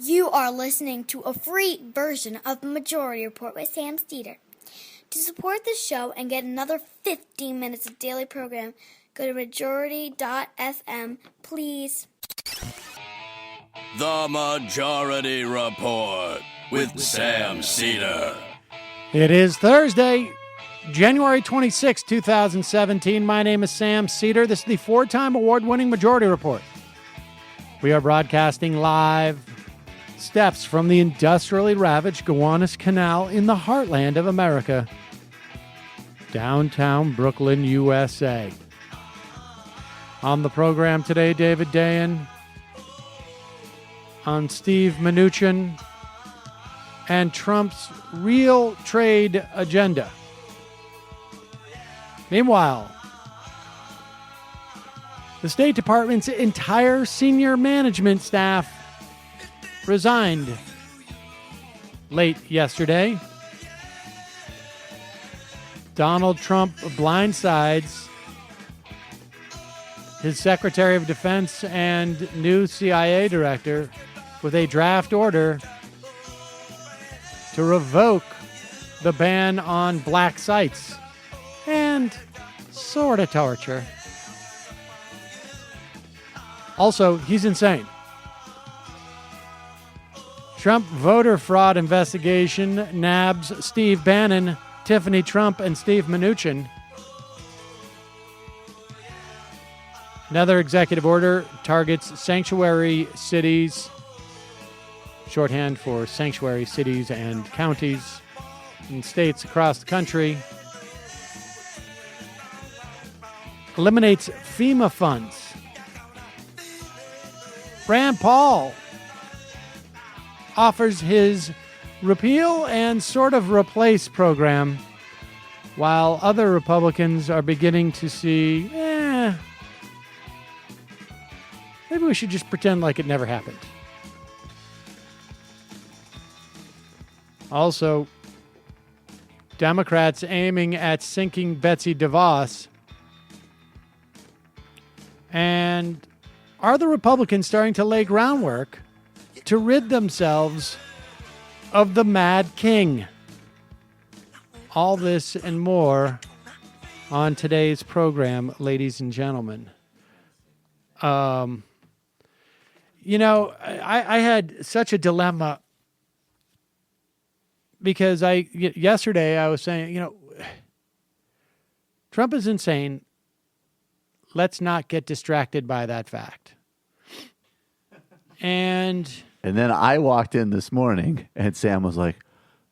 You are listening to a free version of the Majority Report with Sam Steeder. To support this show and get another 15 minutes of daily program, go to majority.fm, please. The Majority Report with Sam Steeder. It is Thursday, January 26, 2017. My name is Sam Steeder. This is the four-time award-winning Majority Report. We are broadcasting live steps from the industrially ravaged Gowanus Canal in the heartland of America, downtown Brooklyn, USA. On the program today, David Dayen, on Steve Mnuchin, and Trump's real trade agenda. Meanwhile, the State Department's entire senior management staff resigned late yesterday. Donald Trump blindsides his Secretary of Defense and new CIA director with a draft order to revoke the ban on black sites and sort of torture. Also, he's insane. Trump voter fraud investigation nabs Steve Bannon, Tiffany Trump, and Steve Mnuchin. Another executive order targets sanctuary cities, shorthand for sanctuary cities and counties in states across the country. Eliminates FEMA funds. Rand Paul offers his repeal and sort of replace program, while other Republicans are beginning to see, maybe we should just pretend like it never happened. Also, Democrats aiming at sinking Betsy DeVos. And are the Republicans starting to lay groundwork to rid themselves of the Mad King? All this and more on today's program, ladies and gentlemen. I had such a dilemma because yesterday I was saying, Trump is insane. Let's not get distracted by that fact. And then I walked in this morning and Sam was like,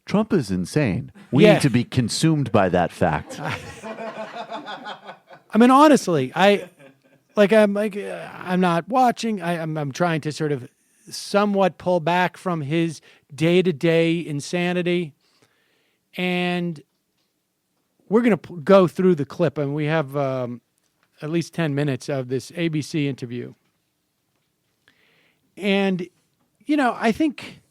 Trump is insane. We need to be consumed by that fact. I mean, honestly, I'm not watching. I'm trying to sort of somewhat pull back from his day-to-day insanity. And we're going to go through the clip, and we have at least 10 minutes of this ABC interview. And, I think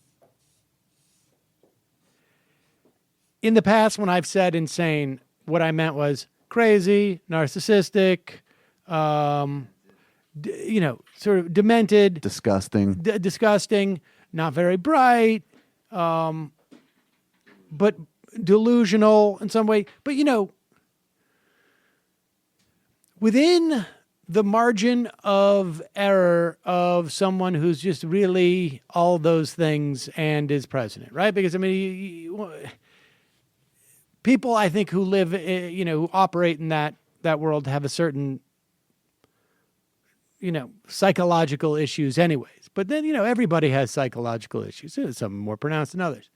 in the past when I've said insane, what I meant was crazy, narcissistic, sort of demented. Disgusting. Not very bright, but delusional in some way. But, within the margin of error of someone who's just really all those things and is president, right? Because, people I think who live, who operate in that world have a certain, psychological issues anyways. But then, everybody has psychological issues. Some more pronounced than others.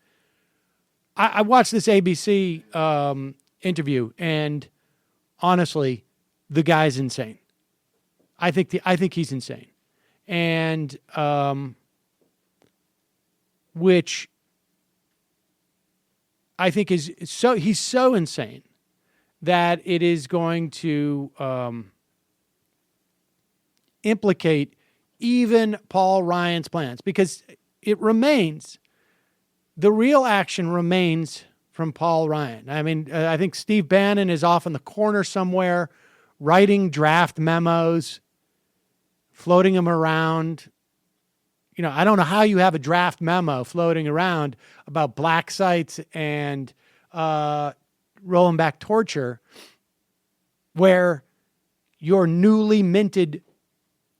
I watched this ABC interview, and honestly, the guy's insane. I think he's insane, and which I think he's so insane that it is going to implicate even Paul Ryan's plans, because the real action remains from Paul Ryan. I think Steve Bannon is off in the corner somewhere writing draft memos, floating them around, I don't know how you have a draft memo floating around about black sites and rolling back torture where your newly minted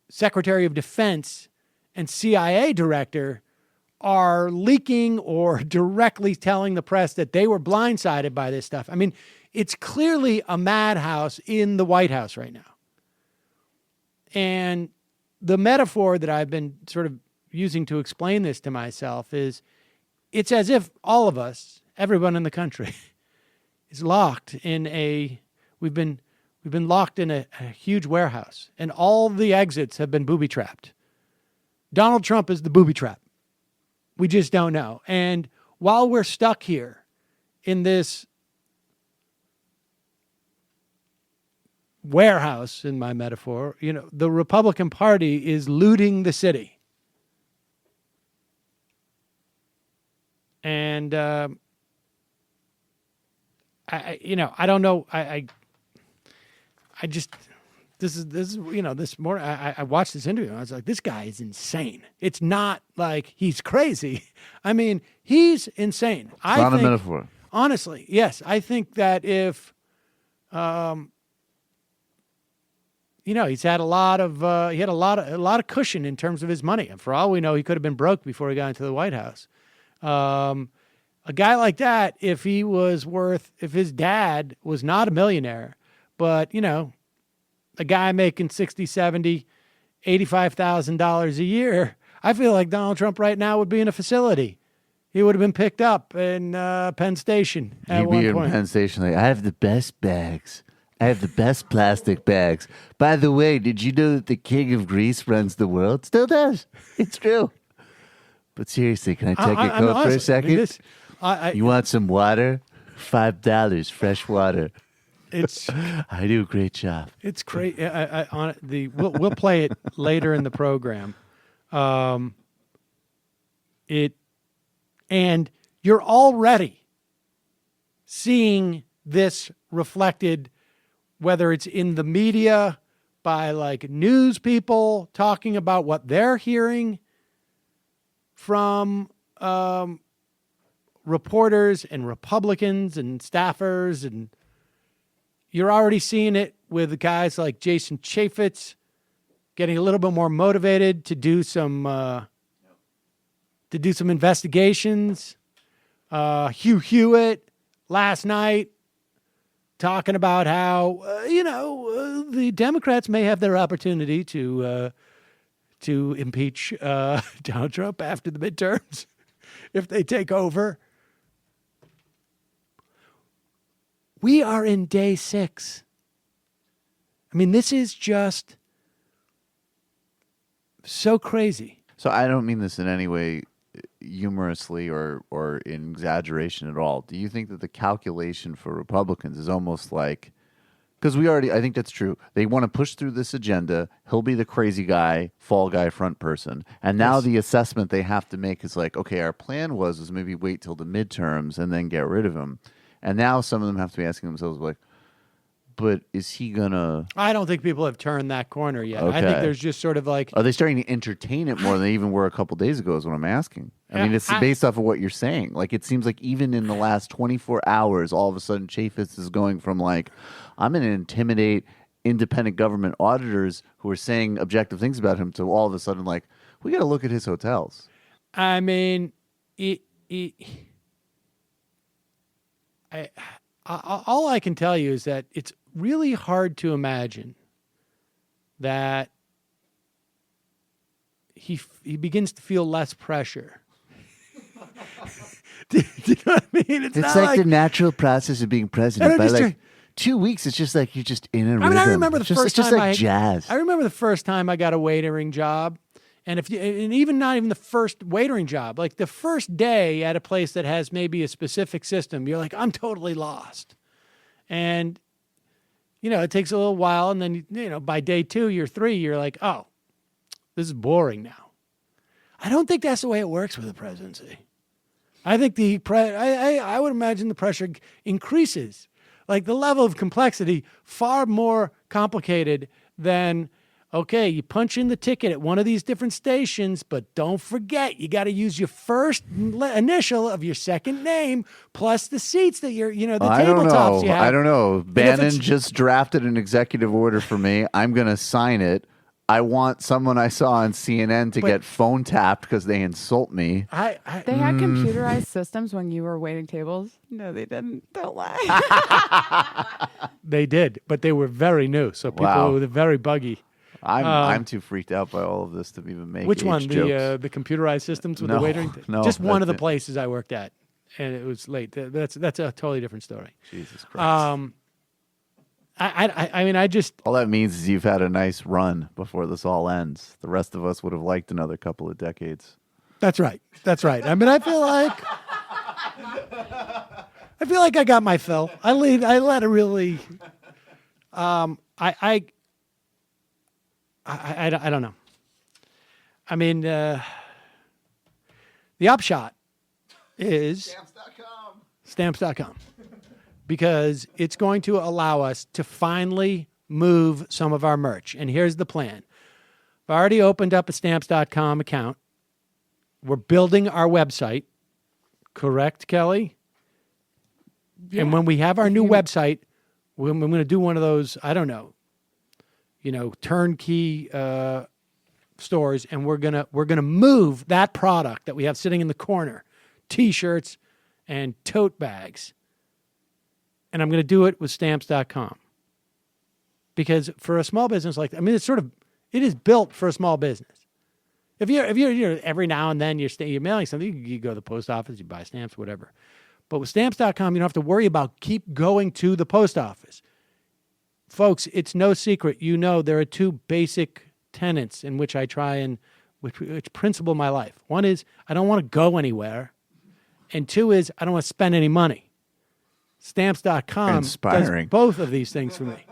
Secretary of Defense and CIA director are leaking or directly telling the press that they were blindsided by this stuff. I mean, it's clearly a madhouse in the White House right now. And the metaphor that I've been sort of using to explain this to myself is it's as if all of us, everyone in the country, is locked in we've been locked in a huge warehouse, and all the exits have been booby-trapped. Donald Trump is the booby-trap. We just don't know. And while we're stuck here in this warehouse, in my metaphor, the Republican Party is looting the city. And, I don't know. This morning, I watched this interview and I was like, this guy is insane. It's not like he's crazy. I mean, he's insane. It's not a metaphor. Honestly, yes. I think that if, he's had a lot of cushion in terms of his money. And for all we know, he could have been broke before he got into the White House. A guy like that, if his dad was not a millionaire, but, a guy making $60,000, $70,000, $85,000 a year, I feel like Donald Trump right now would be in a facility. He would have been picked up in Penn Station at one point. He'd be in Penn Station like, I have the best bags. I have the best plastic bags. By the way, did you know that the king of Greece runs the world? Still does. It's true. But seriously, can I take your coat for a second? You want some water? $5, fresh water. I do a great job. It's great. We'll play it later in the program. And you're already seeing this reflected, whether it's in the media by like news people talking about what they're hearing from reporters and Republicans and staffers, and you're already seeing it with guys like Jason Chaffetz getting a little bit more motivated to do some investigations. Hugh Hewitt last night talking about how the Democrats may have their opportunity to impeach Donald Trump after the midterms if they take over. We are in day 6. I mean, this is just so crazy. So I don't mean this in any way humorously or in exaggeration at all. Do you think that the calculation for Republicans is almost like, because I think that's true. They want to push through this agenda. He'll be the crazy guy, fall guy, front person. And now the assessment they have to make is like, okay, our plan was maybe wait till the midterms and then get rid of him. And now some of them have to be asking themselves, like, but is he going to... I don't think people have turned that corner yet. Okay. I think there's just sort of like... Are they starting to entertain it more than they even were a couple days ago is what I'm asking. I mean, it's based off of what you're saying. Like, it seems like even in the last 24 hours, all of a sudden Chaffetz is going from like, I'm going to intimidate independent government auditors who are saying objective things about him to all of a sudden like, we got to look at his hotels. I mean... all I can tell you is that it's really hard to imagine that he begins to feel less pressure. Do you know what I mean? It's like the natural process of being president. By like 2 weeks, it's just like you're just in a rhythm. I remember the first time it's just like jazz. I remember the first time I got a waitering job. And even not even the first waitering job, like the first day at a place that has maybe a specific system, you're like, I'm totally lost. And, it takes a little while. And then, by day 2 or 3, you're like, oh, this is boring now. I don't think that's the way it works with the presidency. I think I would imagine the pressure increases. Like the level of complexity, far more complicated than Okay, you punch in the ticket at one of these different stations, but don't forget, you got to use your first initial of your second name plus the seats that you're, the I don't tabletops know. you have. I don't know. Bannon it's- just drafted an executive order for me. I'm going to sign it. I want someone I saw on CNN to get phone tapped because they insult me. They had computerized systems when you were waiting tables. No, they didn't. Don't lie. They did, but they were very new, so people were very buggy. I'm too freaked out by all of this to even make Which age one? jokes. The computerized systems with the No, waitering? no, Just one of the that's it. places I worked at, and it was late. That's a totally different story. Jesus Christ. I mean, I just All that means is you've had a nice run before this all ends. The rest of us would have liked another couple of decades. That's right. I mean, I feel like I got my fill. I let it really. I don't know. I mean, the upshot is stamps.com. Because it's going to allow us to finally move some of our merch. And here's the plan. I've already opened up a stamps.com account. We're building our website. Correct, Kelly? Yeah. And when we have our new website, we're going to do one of those, I don't know, turnkey stores, and we're gonna move that product that we have sitting in the corner, T-shirts and tote bags. And I'm going to do it with stamps.com. Because for a small business like that, I mean, it is built for a small business. If you're every now and then you're mailing something, you go to the post office, you buy stamps, whatever. But with stamps.com, you don't have to worry about keep going to the post office. Folks, it's no secret. There are two basic tenets in which I try and which principle my life. One is I don't want to go anywhere. And two is I don't want to spend any money. Stamps.com Inspiring. does both of these things for me.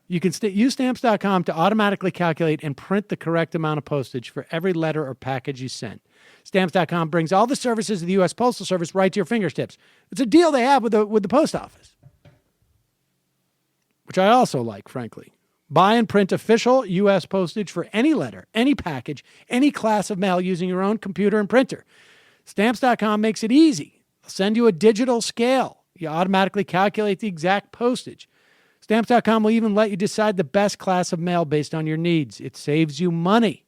You can use Stamps.com to automatically calculate and print the correct amount of postage for every letter or package you send. Stamps.com brings all the services of the U.S. Postal Service right to your fingertips. It's a deal they have with the post office, which I also like, frankly. Buy and print official U.S. postage for any letter, any package, any class of mail using your own computer and printer. Stamps.com makes it easy. They'll send you a digital scale. You automatically calculate the exact postage. Stamps.com will even let you decide the best class of mail based on your needs. It saves you money.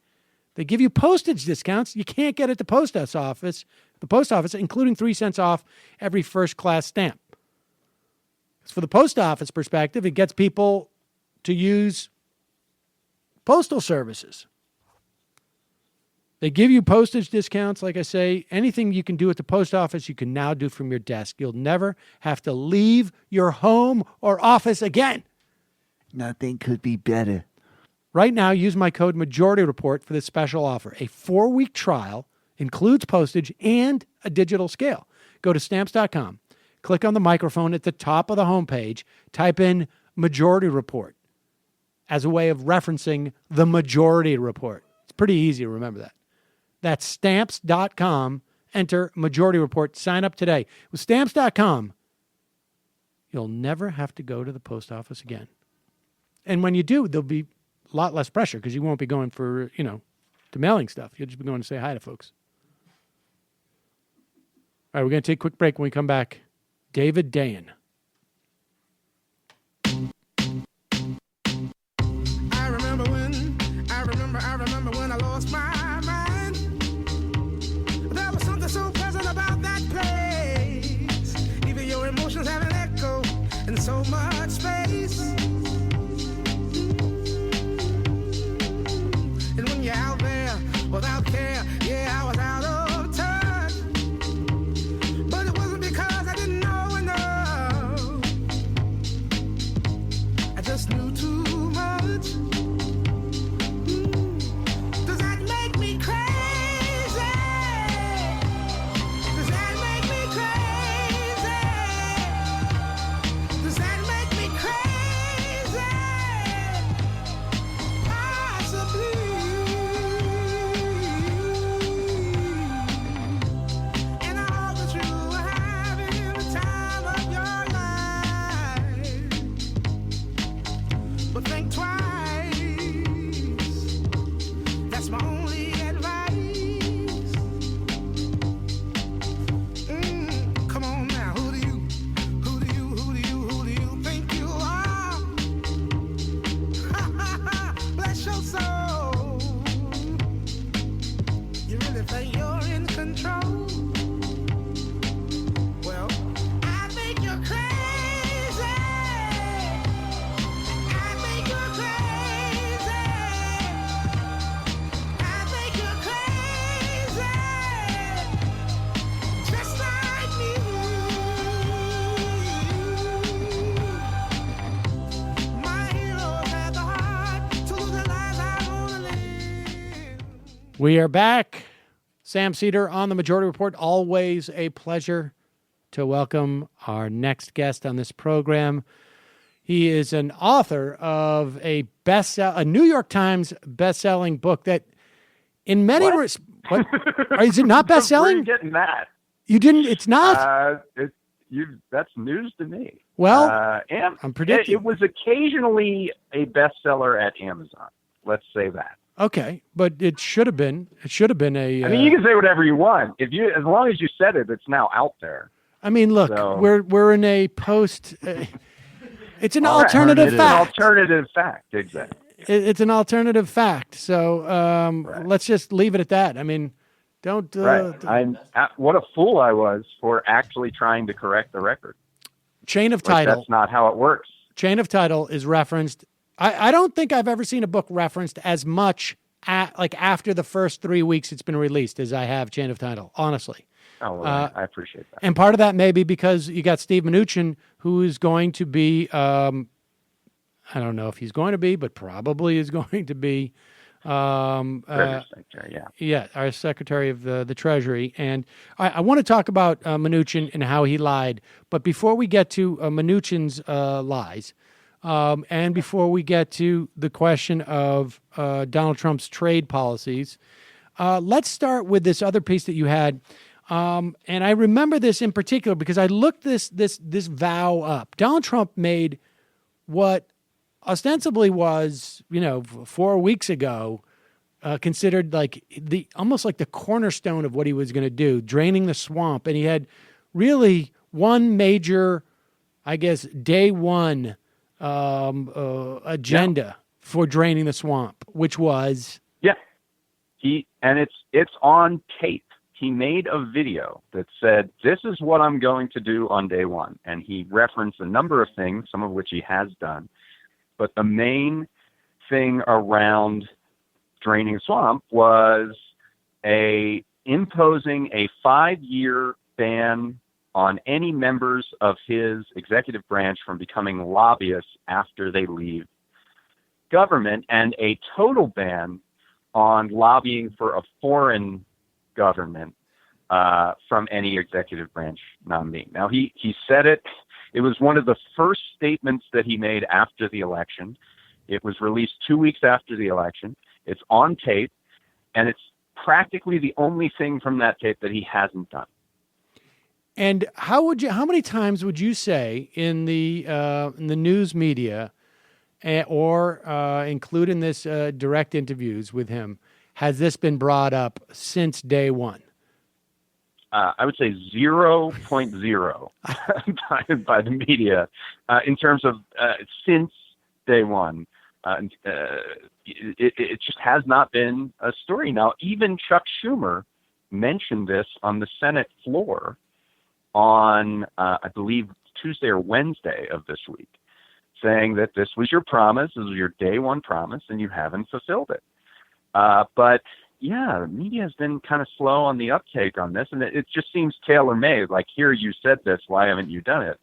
They give you postage discounts you can't get at the post office, including 3 cents off every first-class stamp. For the post office perspective, it gets people to use postal services. They give you postage discounts, like I say. Anything you can do at the post office, you can now do from your desk. You'll never have to leave your home or office again. Nothing could be better. Right now, use my code MajorityReport for this special offer. A 4-week trial includes postage and a digital scale. Go to Stamps.com. Click on the microphone at the top of the homepage. Type in Majority Report as a way of referencing the Majority Report. It's pretty easy to remember that. That's Stamps.com. Enter Majority Report. Sign up today. With Stamps.com, you'll never have to go to the post office again. And when you do, there'll be a lot less pressure because you won't be going for, to mailing stuff. You'll just be going to say hi to folks. All right, we're going to take a quick break. When we come back, David Dayen. I remember when I lost my mind. There was something so pleasant about that place. Even your emotions have an echo in so much space. And when you're out there without care, yeah, I was out of touch. But it wasn't because I didn't know enough. We are back. Sam Cedar on the Majority Report. Always a pleasure to welcome our next guest on this program. He is an author of a New York Times best-selling book that, in many is it not best-selling? Where are you getting that? You didn't. It's not. That's news to me. Well, and I'm predicting it was occasionally a bestseller at Amazon. Let's say that. Okay, but it should have been. It should have been a. I mean, you can say whatever you want. As long as you said it, it's now out there. I mean, look, So, we're in a post. It's an alternative fact. An alternative fact, exactly. It's an alternative fact. So Right. let's just leave it at that. I mean, don't. Right. What a fool I was for actually trying to correct the record. Chain of But title. that's not how it works. Chain of title is referenced. I don't think I've ever seen a book referenced as much after the first 3 weeks it's been released as I have Chain of Title, honestly. Oh, well, I appreciate that. And part of that may be because you got Steve Mnuchin, who is going to be, I don't know if he's going to be, but probably is going to be, Treasury Secretary, yeah. yeah, our Secretary of the Treasury. And I want to talk about Mnuchin and how he lied. But before we get to Mnuchin's lies, and before we get to the question of Donald Trump's trade policies, let's start with this other piece that you had. And I remember this in particular because I looked this vow up. Donald Trump made what ostensibly was, 4 weeks ago, considered like almost like the cornerstone of what he was going to do, draining the swamp. And he had really one major, I guess, day one agenda for draining the swamp, which was it's on tape. He made a video that said, "This is what I'm going to do on day one," and he referenced a number of things, some of which he has done, but the main thing around draining the swamp was imposing a 5-year ban on any members of his executive branch from becoming lobbyists after they leave government, and a total ban on lobbying for a foreign government from any executive branch nominee. Now, he said it. It was one of the first statements that he made after the election. It was released 2 weeks after the election. It's on tape, and it's practically the only thing from that tape that he hasn't done. And how many times would you say in the news media, or include in this direct interviews with him, has this been brought up since day one? I would say 0.0 by the media in terms of since day one. It just has not been a story. Now, even Chuck Schumer mentioned this on the Senate floor on, I believe, Tuesday or Wednesday of this week, saying that this was your promise, this was your day one promise, and you haven't fulfilled it. But yeah, the media has been kind of slow on the uptake on this, and it just seems tailor-made. Like, here, you said this, why haven't you done it?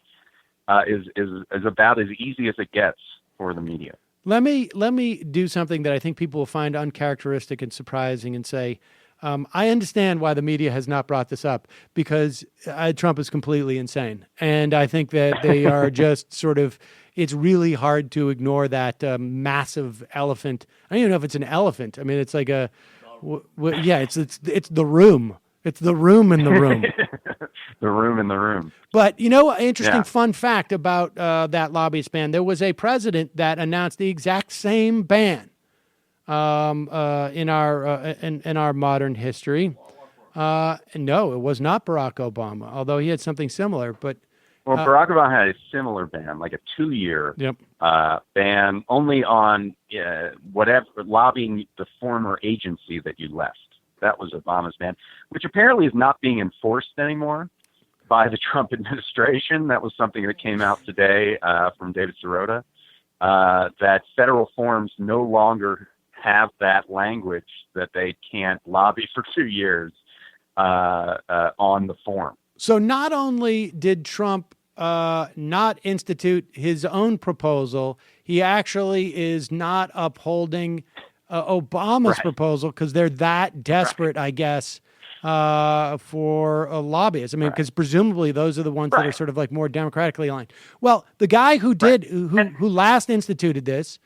Is about as easy as it gets for the media. Let me do something that I think people will find uncharacteristic and surprising and say, I understand why the media has not brought this up, because Trump is completely insane. And I think that they are just sort of, it's really hard to ignore that massive elephant. I don't even know if it's an elephant. I mean, it's like it's the room. It's the room in the room. The room in the room. But, interesting fun fact about that lobbyist ban. There was a president that announced the exact same ban in our modern history. No, it was not Barack Obama, although he had something similar. But Barack Obama had a similar ban, like a 2-year ban, only on whatever lobbying the former agency that you left. That was Obama's ban, which apparently is not being enforced anymore by the Trump administration. That was something that came out today from David Sirota, that federal forms no longer have that language that they can't lobby for 2 years on the form. So not only did Trump not institute his own proposal, he actually is not upholding Obama's proposal because they're that desperate, I guess, for lobbyists. I mean, because presumably those are the ones that are sort of like more democratically aligned. Well, the guy who who last instituted this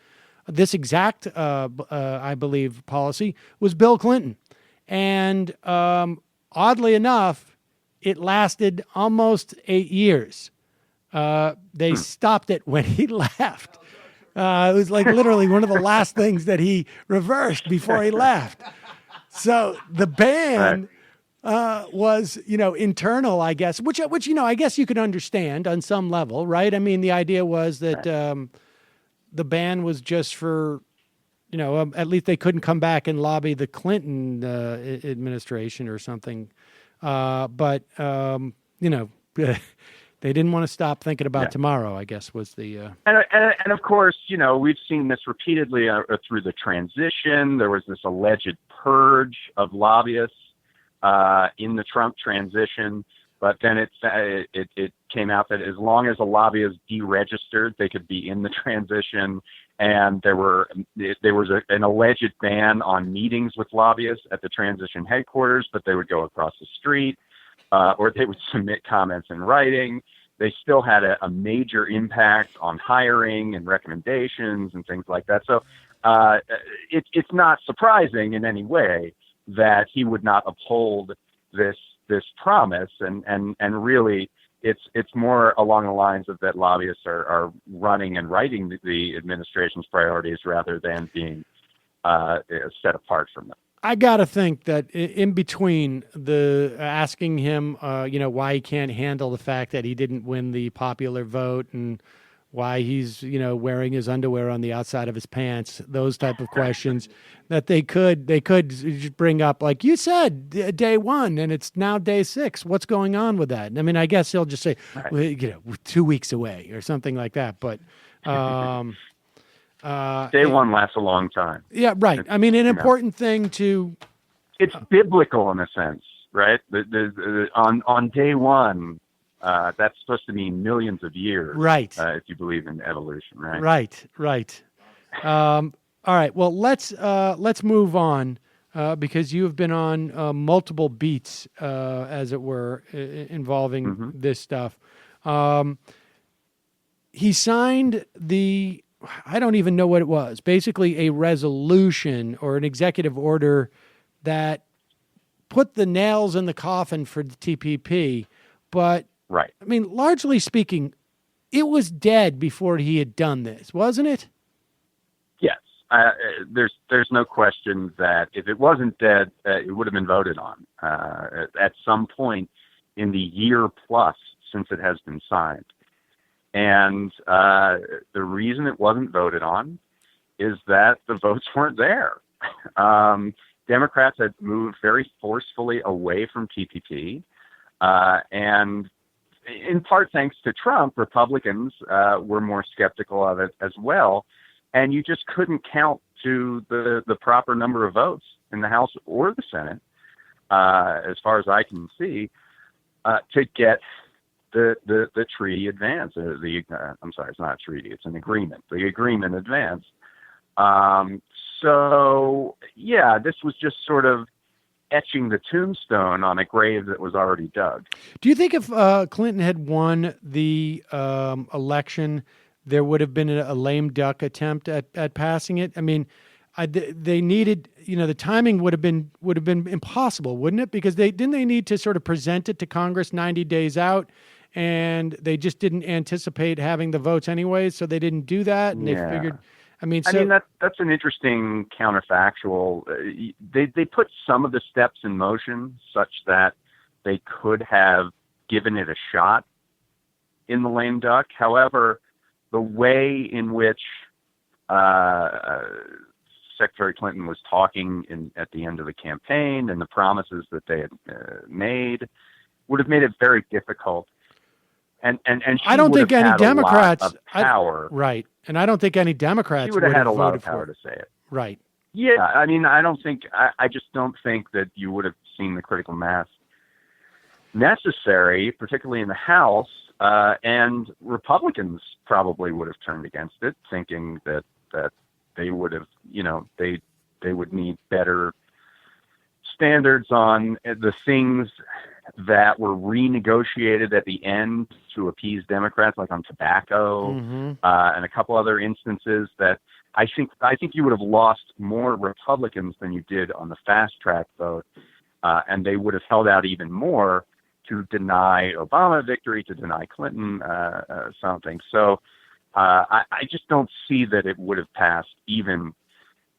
exact, I believe, policy was Bill Clinton. And oddly enough, it lasted almost 8 years. They stopped it when he left. It was like literally one of the last things that he reversed before he left. So the ban was, internal, I guess, which I guess you could understand on some level, right? I mean, the idea was that the ban was just for, at least they couldn't come back and lobby the Clinton administration or something. But they didn't want to stop thinking about tomorrow, I guess, was the... And of course, we've seen this repeatedly through the transition. There was this alleged purge of lobbyists in the Trump transition. But then it came out that as long as a lobbyist deregistered, they could be in the transition. And there was an alleged ban on meetings with lobbyists at the transition headquarters, but they would go across the street. Or they would submit comments in writing. They still had a major impact on hiring and recommendations and things like that. So it's not surprising in any way that he would not uphold this promise. And really, it's more along the lines of that lobbyists are running and writing the administration's priorities rather than being set apart from them. I got to think that in between the asking him, why he can't handle the fact that he didn't win the popular vote and why he's, wearing his underwear on the outside of his pants, those type of questions that they could bring up, like you said, day one, and it's now day 6. What's going on with that? I mean, I guess he'll just say, well, 2 weeks away or something like that. But, day one lasts a long time. Yeah, right. I mean, an important thing to... It's biblical in a sense, right? On day one, that's supposed to mean millions of years. Right. If you believe in evolution, right? Right. All right. Well, let's move on because you have been on multiple beats, as it were, involving this stuff. He signed I don't even know what it was, basically a resolution or an executive order that put the nails in the coffin for the TPP. But, I mean, largely speaking, it was dead before he had done this, wasn't it? Yes. There's no question that if it wasn't dead, it would have been voted on at some point in the year plus since it has been signed. And the reason it wasn't voted on is that the votes weren't there. Democrats had moved very forcefully away from TPP. And in part thanks to Trump, Republicans were more skeptical of it as well. And you just couldn't count to the proper number of votes in the House or the Senate, as far as I can see, to get the treaty advance. I'm sorry, it's not a treaty; it's an agreement. The agreement advance. So yeah, this was just sort of etching the tombstone on a grave that was already dug. Do you think if Clinton had won the election, there would have been a lame duck attempt at passing it? I mean, they needed, the timing would have been impossible, wouldn't it? Because they need to sort of present it to Congress 90 days out. And they just didn't anticipate having the votes anyways, so they didn't do that. And they figured, that's an interesting counterfactual. They put some of the steps in motion such that they could have given it a shot in the lame duck. However, the way in which Secretary Clinton was talking at the end of the campaign and the promises that they had made would have made it very difficult. And I don't think any Democrats power. Right. And I don't think any Democrats would have had a lot of power to say it. Right. Yeah. I mean, I just don't think that you would have seen the critical mass necessary, particularly in the House, and Republicans probably would have turned against it, thinking that they would have, they They would need better standards on the things that were renegotiated at the end to appease Democrats, like on tobacco, and a couple other instances that I think you would have lost more Republicans than you did on the fast track vote, and they would have held out even more to deny Obama victory, to deny Clinton something. So I just don't see that it would have passed even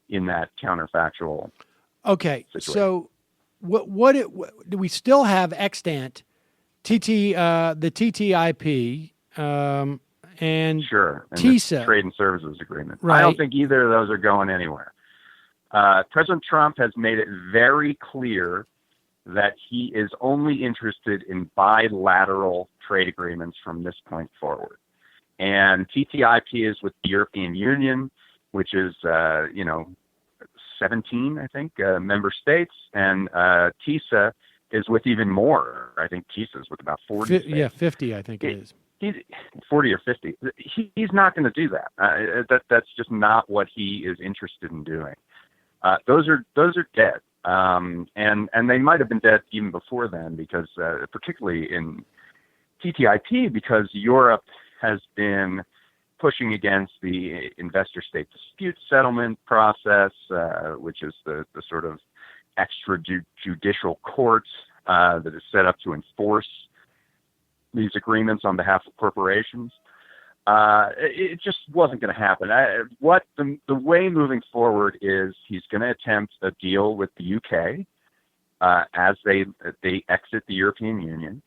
in that counterfactual. Okay, situation. so what do we still have extant the TTIP and Sure. And TISA. the Trade and Services Agreement. Right. I don't think either of those are going anywhere. President Trump has made it very clear that he is only interested in bilateral trade agreements from this point forward. And TTIP is with the European Union, which is, 17, I think, member states. And TISA is with even more. I think TISA is with about 40 states. Yeah, 50, I think it is. He's 40 or 50. He's not going to do that. That's just not what he is interested in doing. Those are dead, and they might have been dead even before then, because particularly in TTIP, because Europe has been pushing against the investor-state dispute settlement process, which is the sort of extrajudicial court that is set up to enforce these agreements on behalf of corporations. It just wasn't going to happen. The way moving forward is he's going to attempt a deal with the UK as they exit the European Union.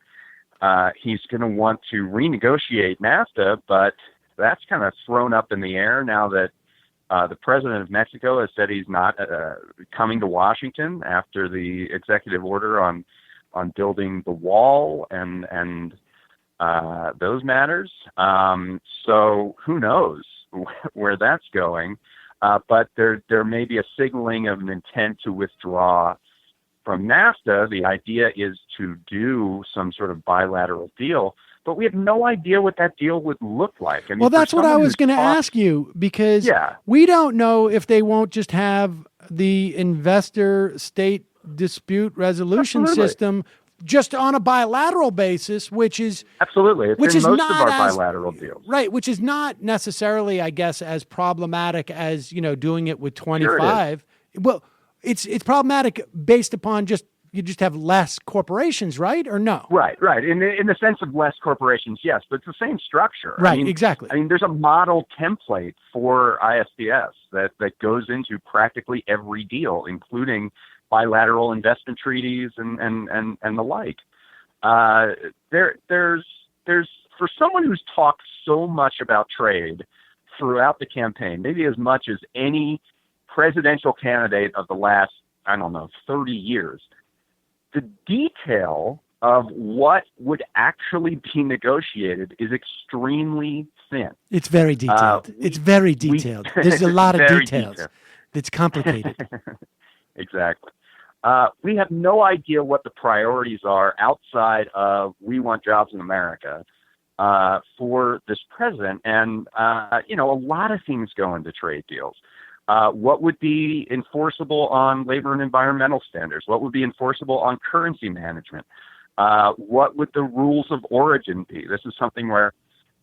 He's going to want to renegotiate NAFTA, but that's kind of thrown up in the air now that the president of Mexico has said he's not coming to Washington after the executive order on building the wall and those matters. So who knows where that's going? But there may be a signaling of an intent to withdraw from NAFTA. The idea is to do some sort of bilateral deal, but we have no idea what that deal would look like. I mean, Well, that's what I was going to ask you, because we don't know if they won't just have the investor-state dispute resolution system just on a bilateral basis, which is absolutely which in is most not of our as, bilateral deals, right? Which is not necessarily, I guess, as problematic as doing it with 25. Sure well, it's problematic based upon you just have less corporations, right? Or no? Right. In the sense of less corporations, yes, but it's the same structure. Right. Exactly. I mean, there's a model template for ISDS that goes into practically every deal, including bilateral investment treaties and the like. There's for someone who's talked so much about trade throughout the campaign, maybe as much as any presidential candidate of the last, 30 years, the detail of what would actually be negotiated is extremely thin. It's very detailed. It's very detailed. There's a lot of details. It's complicated. Exactly. We have no idea what the priorities are outside of we want jobs in America for this president. And, a lot of things go into trade deals. What would be enforceable on labor and environmental standards? What would be enforceable on currency management? What would the rules of origin be? This is something where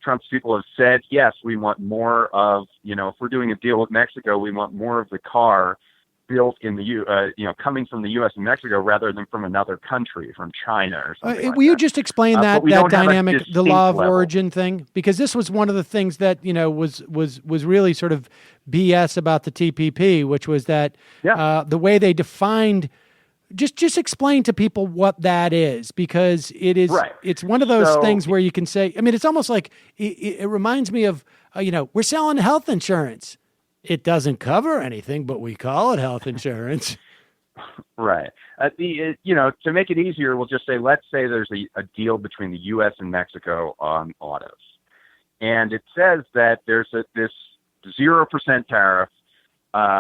Trump's people have said, yes, we want more of, if we're doing a deal with Mexico, we want more of the car built in the coming from the U.S. and Mexico rather than from another country, from China or something. Will you just explain that dynamic, the law of level. origin thing? Because this was one of the things that was really sort of BS about the TPP, which was that the way they defined. Just explain to people what that is, because it is. Right. It's one of those things where you can say. I mean, it's almost like it reminds me of we're selling health insurance. It doesn't cover anything, but we call it health insurance. Right. To make it easier, we'll just say, let's say there's a deal between the U.S. and Mexico on autos. And it says that there's this 0% tariff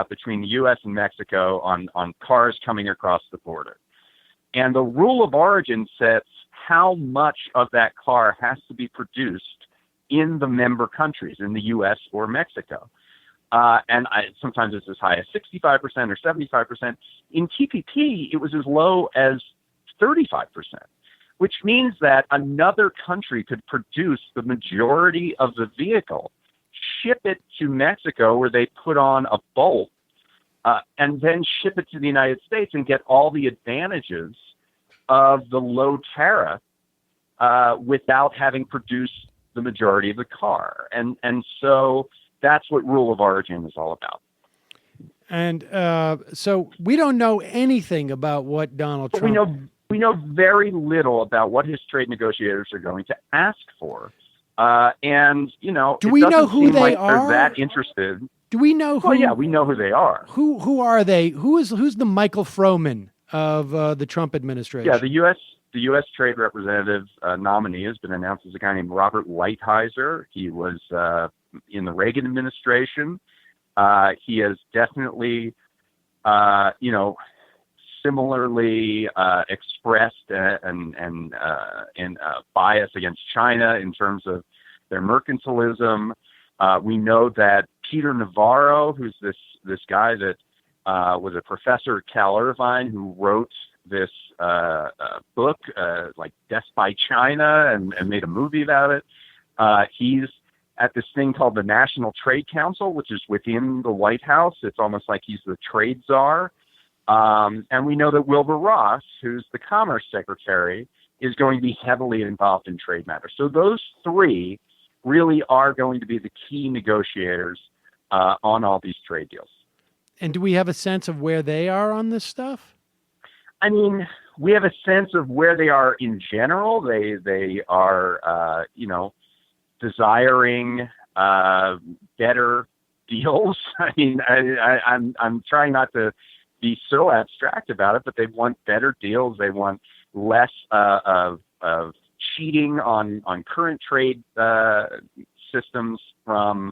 between the U.S. and Mexico on cars coming across the border. And the rule of origin sets how much of that car has to be produced in the member countries, in the U.S. or Mexico. sometimes it's as high as 65% or 75%. In TPP, it was as low as 35%, which means that another country could produce the majority of the vehicle, ship it to Mexico where they put on a bolt, and then ship it to the United States and get all the advantages of the low tariff without having produced the majority of the car. And so that's what rule of origin is all about. And so we don't know anything about what Donald But Trump... we know very little about what his trade negotiators are going to ask for. And, do we know who they are? They're that interested. Do we know who? Well, yeah, we know who they are. Who are they? Who's the Michael Froman of the Trump administration? Yeah, the U.S. Trade Representative nominee has been announced as a guy named Robert Lighthizer. He was in the Reagan administration. He has definitely, similarly expressed and bias against China in terms of their mercantilism. We know that Peter Navarro, who's this guy that was a professor at Cal Irvine who wrote this book, like Death by China, and made a movie about it. He's at this thing called the National Trade Council, which is within the White House. It's almost like he's the trade czar. And we know that Wilbur Ross, who's the Commerce Secretary, is going to be heavily involved in trade matters. So those three really are going to be the key negotiators on all these trade deals. And do we have a sense of where they are on this stuff? I mean, we have a sense of where they are in general. They are, desiring better deals. I mean, I'm trying not to be so abstract about it, but they want better deals. They want less of cheating on current trade systems from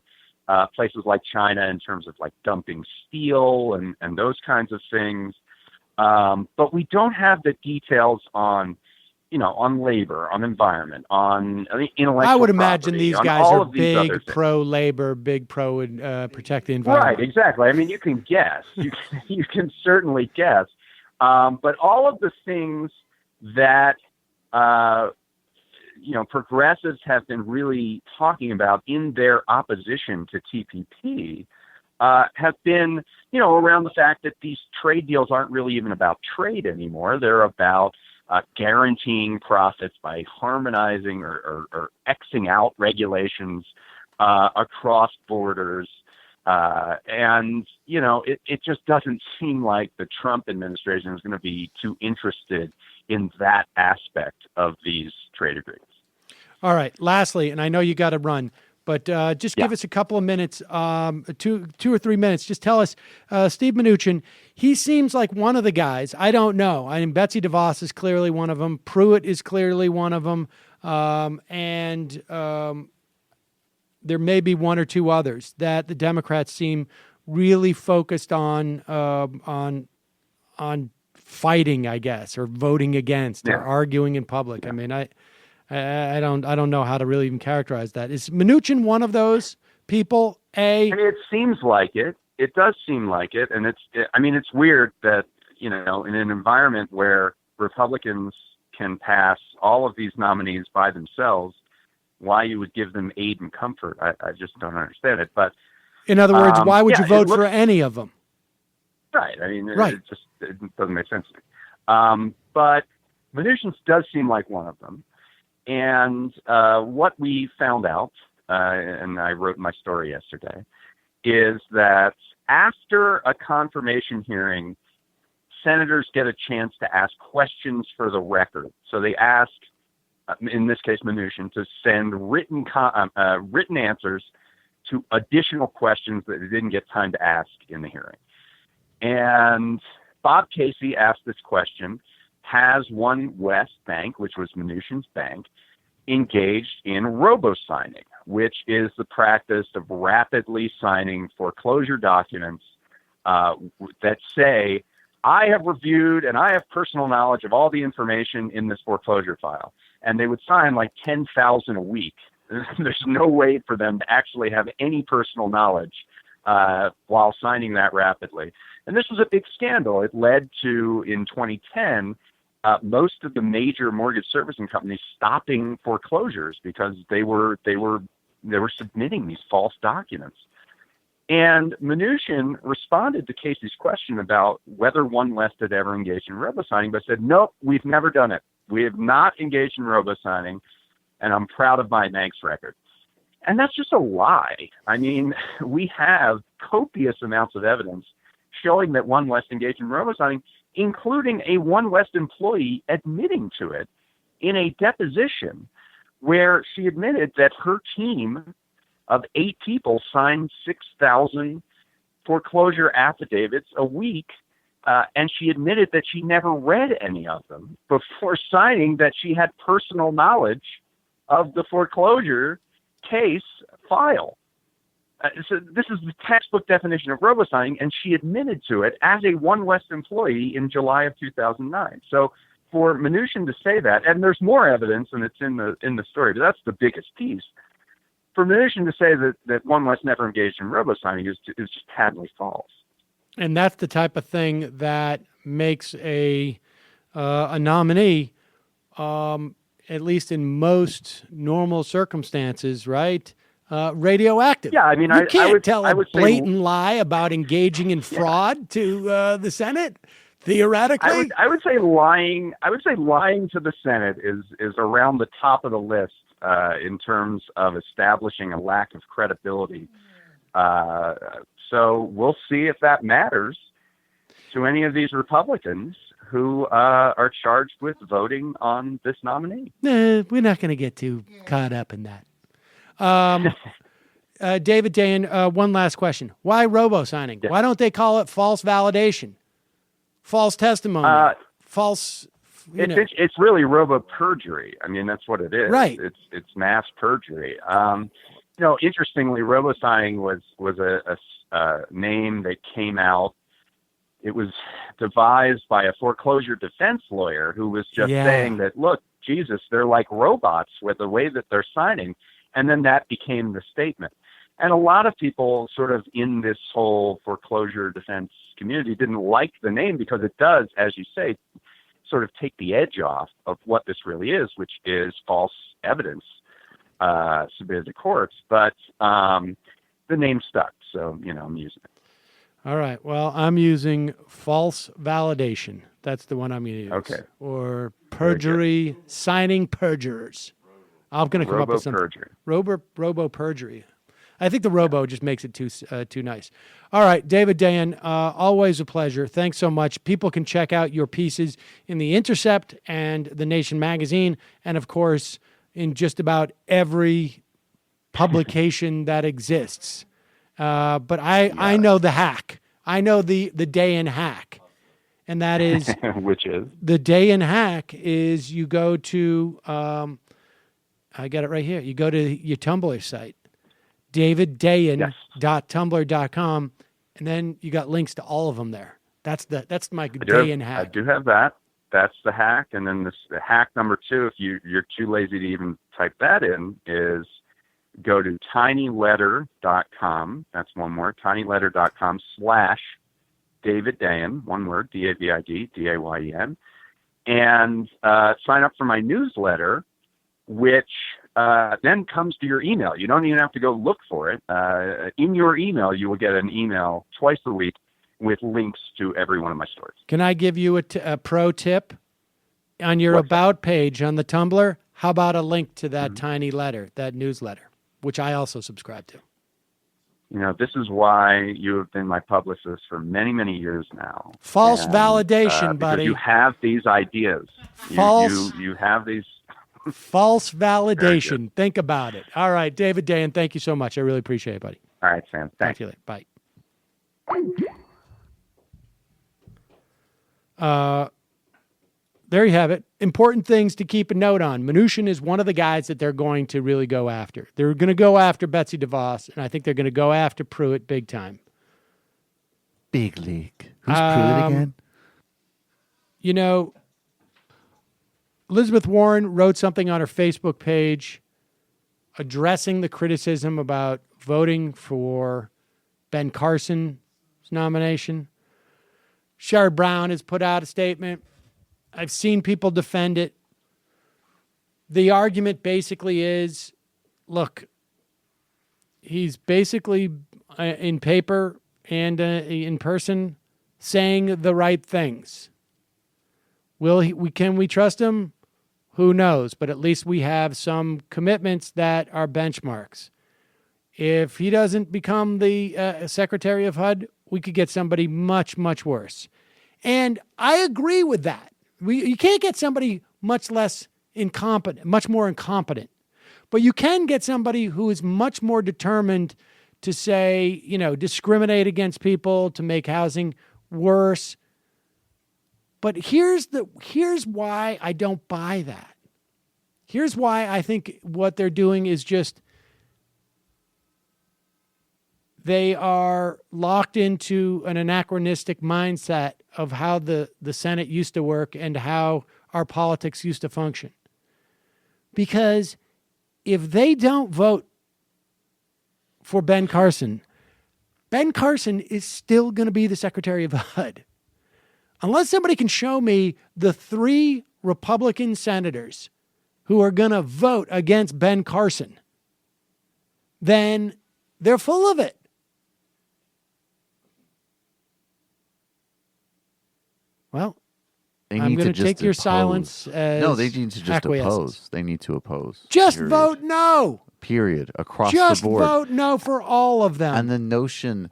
places like China in terms of like dumping steel and those kinds of things. But we don't have the details on labor, on environment, on intellectual I would imagine property, these guys are big pro pro-labor, big pro protect the environment. Right, exactly. I mean, you can guess. You can certainly guess. But all of the things that progressives have been really talking about in their opposition to TPP have been, around the fact that these trade deals aren't really even about trade anymore. They're about guaranteeing profits by harmonizing or Xing out regulations across borders. And it just doesn't seem like the Trump administration is going to be too interested in that aspect of these trade agreements. All right. Lastly, and I know you got to run, but just give us a couple of minutes, 2 or 3 minutes. Just tell us, Steve Mnuchin, he seems like one of the guys. I don't know. I mean, Betsy DeVos is clearly one of them. Pruitt is clearly one of them. And there may be one or two others that the Democrats seem really focused on fighting, I guess, or voting against, or arguing in public. I mean, I don't know how to really even characterize that. Is Mnuchin one of those people? I mean, it seems like it. It does seem like it, and it's weird that in an environment where Republicans can pass all of these nominees by themselves, why you would give them aid and comfort. I just don't understand it. But in other words, why would you vote for any of them? Right. I mean, it doesn't make sense to me. But Mnuchin does seem like one of them. And what we found out, and I wrote my story yesterday, is that after a confirmation hearing, senators get a chance to ask questions for the record. So they ask, in this case, Mnuchin, to send written answers to additional questions that they didn't get time to ask in the hearing. And Bob Casey asked this question: has One West Bank, which was Mnuchin's bank, engaged in robo-signing, which is the practice of rapidly signing foreclosure documents that say, I have reviewed and I have personal knowledge of all the information in this foreclosure file. And they would sign like 10,000 a week. There's no way for them to actually have any personal knowledge while signing that rapidly. And this was a big scandal. It led to, in 2010, most of the major mortgage servicing companies stopping foreclosures because they were submitting these false documents. And Mnuchin responded to Casey's question about whether One West had ever engaged in robo-signing, but said, nope, we've never done it. We have not engaged in robo-signing, and I'm proud of my Manx record. And that's just a lie. I mean, we have copious amounts of evidence showing that One West engaged in robo-signing, including a One West employee admitting to it in a deposition where she admitted that her team of 8 people signed 6,000 foreclosure affidavits a week, and she admitted that she never read any of them before signing that she had personal knowledge of the foreclosure case file. So this is the textbook definition of robo-signing, and she admitted to it as a One West employee in July of 2009. So for Mnuchin to say that, and there's more evidence, and it's in the story, but that's the biggest piece. For Mnuchin to say that One West never engaged in robo-signing is just patently false. And that's the type of thing that makes a nominee, at least in most normal circumstances, right, radioactive. Yeah, I mean, you can't tell I a would blatant lie about engaging in fraud to the Senate. Theoretically, I would say lying. I would say lying to the Senate is around the top of the list in terms of establishing a lack of credibility. So we'll see if that matters to any of these Republicans who are charged with voting on this nominee. Nah, we're not going to get too caught up in that. David Dayen, one last question. Why robo-signing? Yeah. Why don't they call it false validation? False testimony? False... It's really robo-perjury. I mean, that's what it is. Right. It's mass perjury. Interestingly, robo-signing was a name that came out. It was devised by a foreclosure defense lawyer who was just saying that, look, Jesus, they're like robots with the way that they're signing. And then that became the statement. And a lot of people sort of in this whole foreclosure defense community didn't like the name because it does, as you say, sort of take the edge off of what this really is, which is false evidence submitted to courts. But the name stuck, so, I'm using it. All right. Well, I'm using false validation. That's the one I'm going to use. Okay. Or perjury, signing perjurers. I'm going to come up with some robo perjury. I think the robo just makes it too nice. All right, David Dayen, always a pleasure. Thanks so much. People can check out your pieces in The Intercept and The Nation magazine, and of course, in just about every publication that exists. But I know the hack. I know the Dayen hack, and that is which is the Dayen hack is you go to I got it right here. You go to your Tumblr site, daviddayen.tumblr.com, and then you got links to all of them there. That's my Dayen hack. I do have that. That's the hack. And then the hack number 2, if you're too lazy to even type that in, is go to tinyletter.com. That's one word, tinyletter.com/David Dayen, one word, David Dayen, and sign up for my newsletter, which then comes to your email. You don't even have to go look for it. In your email, you will get an email twice a week with links to every one of my stories. Can I give you a pro tip? On your About page on the Tumblr, how about a link to that tiny letter, that newsletter, which I also subscribe to? This is why you have been my publicist for many, many years now. False validation, buddy. You have these ideas. You have these... False validation. Think about it. All right, David Dayen, thank you so much. I really appreciate it, buddy. All right, Sam. Thanks. Talk to you later. Bye. There you have it. Important things to keep a note on. Mnuchin is one of the guys that they're going to really go after. They're going to go after Betsy DeVos, and I think they're going to go after Pruitt big time. Big league. Who's Pruitt again? Elizabeth Warren wrote something on her Facebook page addressing the criticism about voting for Ben Carson's nomination. Sherrod Brown has put out a statement. I've seen people defend it. The argument basically is, look, he's basically in paper and in person saying the right things. Can we trust him? Who knows? But at least we have some commitments that are benchmarks. If he doesn't become the Secretary of HUD, we could get somebody much, much worse. And I agree with that. You can't get somebody much less incompetent, much more incompetent. But you can get somebody who is much more determined to say, discriminate against people, to make housing worse. But here's why I don't buy that. Here's why I think what they're doing is just they are locked into an anachronistic mindset of how the Senate used to work and how our politics used to function. Because if they don't vote for Ben Carson is still going to be the Secretary of HUD. Unless somebody can show me the 3 Republican senators who are going to vote against Ben Carson, then they're full of it. Well, I'm going to take your silence as no, they need to just acquiescence. oppose. They need to oppose. Just period. vote no. Period. Across Just the board. vote no for all of them. And the notion,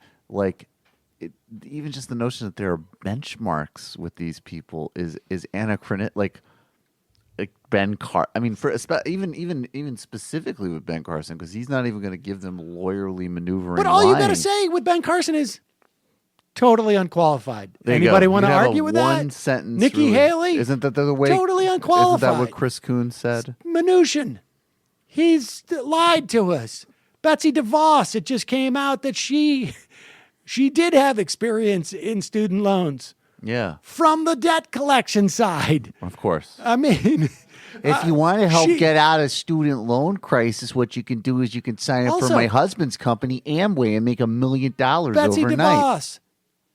even just the notion that there are benchmarks with these people is anachronistic. Like Ben Carson. I mean, even specifically with Ben Carson, because he's not even going to give them lawyerly maneuvering. But all you got to lying. say with Ben Carson is totally unqualified. There you Anybody go. want to You have argue a with that? one sentence Nikki ruling. Haley? Isn't that the way? Totally unqualified. Isn't that what Chris Coons said? Mnuchin. He's lied to us. Betsy DeVos, it just came out that she did have experience in student loans Yeah, from the debt collection side. of course. I mean, If you want to help she- get out of student loan crisis, what you can do is you can sign up Also- for my husband's company, Amway, and make $1 million Betsy overnight. DeVos,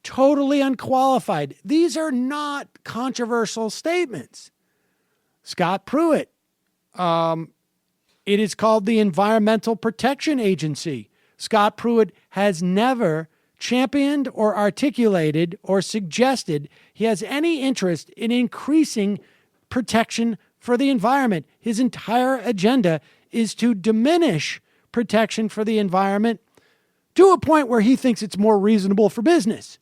totally unqualified. These are not controversial statements. Scott Pruitt, it is called the Environmental Protection Agency. Scott Pruitt has never championed or articulated or suggested he has any interest in increasing protection for the environment. His entire agenda is to diminish protection for the environment to a point where he thinks it's more reasonable for business.